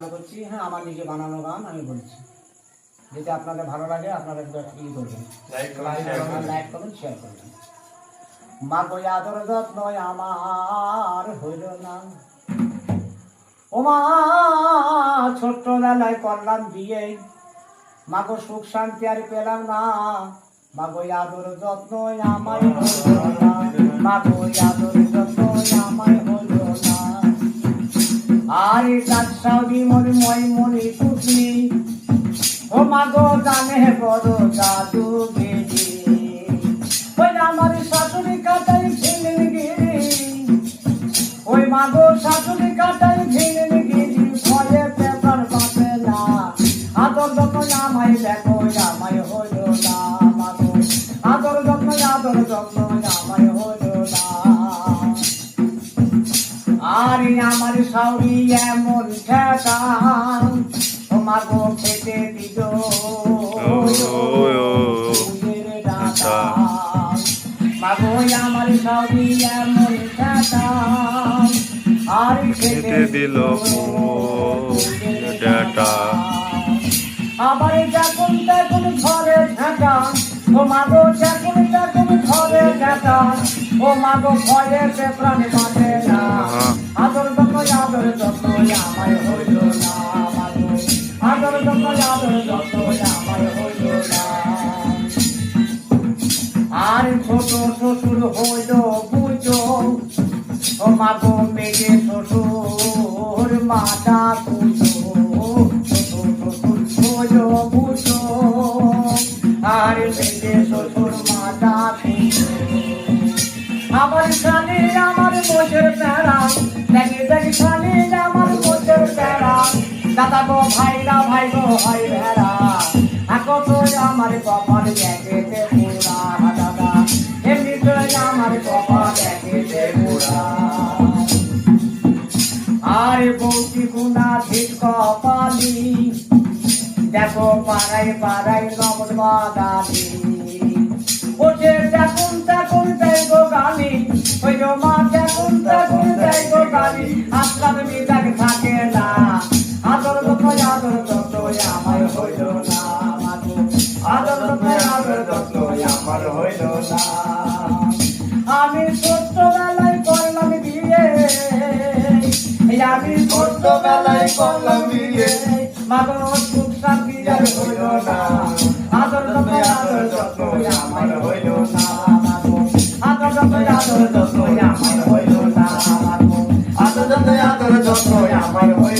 করছি। হ্যাঁ, আমার নিজে বানানো গান আমি বলছি, যদি আপনাদের ভালো লাগে আপনারা ই করবেন, লাইক করবেন, শেয়ার করবেন। মা গো আদর যত্ন আমার হইল না, ও মা ছোট্টবেলায় করলাম বিয়ে, মা গো সুখ শান্তি আর পেলাম না, মা গো আদর যত্ন আমায় হইল না, মা গো আদর যত্ন আমায় হইল না। আরে সাউদি মনে মই মনে পুতলি, ও মা গো জানে বড় জাদু গেলি, ওই আমার শাশুড়ি কাটাই ছিলেন গিরি, ওই মা গো শাশুড়ি কাটাই ছিলেন গিরি, ভয়ে পেপার পাবে না, আদর যত্ন আমায় দেখো আমায় হইল না, মা গো আদর যত্ন আমায় হইল না। আরে আমার শাশুড়ি এমন ঠেকা, ও মা গো খেতে দিল মা গো আমার শাশুড়ি এমন ঠেকা, আর খেতে দিল আবার যখন তখন ঘরে ঢাকা, ও মা গো যখন তখন ঘরে ঢাকা, ও মা গো ভয়ে সে প্রাণে বাঁচে না, আদর যত্ন আমায় হইল না, মা গো আদর যত্ন আমায় হইল না। আর ছোট শ্বশুর হইল বুঝো, ও মা গো মেয়ে শ্বশুর মাতা বুঝো, ছোট শ্বশুর হইল বুঝো, আর মেয়ে শ্বশুর মাতা বুঝো। আমার খালি আমার মোষের প্যারা, দেখি দেখি খালি আমার মোষের প্যারা, দাদা গো ভাইরা ভাই গো ভাই ভেড়া, এখন তো আমার কপাল দেখেছে পুরা, দাদা এমনি তো আমার কপাল দেখেছে পুরা। আর বৌটি গুনা ঠিক কপালি, দেখো পাড়ায় পাড়ায় নগদ বাদালি, ওঠে যখন তখন দেয় গো গালি, ওই গো মা যখন তখন দেয় গো গালি, আসলাম মিজাক থাকে না, আদর যত্ন আমায় হইল না, মা গো আদর যত্ন আমার হইল না। আমি ছোট্টবেলায় করলাম বিয়ে, আমি ছোট্টবেলায় করলাম বিয়ে, মা গো সুখ শান্তি আর হইল না, আদর যত্ন আমার হইল না, মা গো আদর যত্ন আমার হইল না, মা গো আদর যত্ন আমার হইল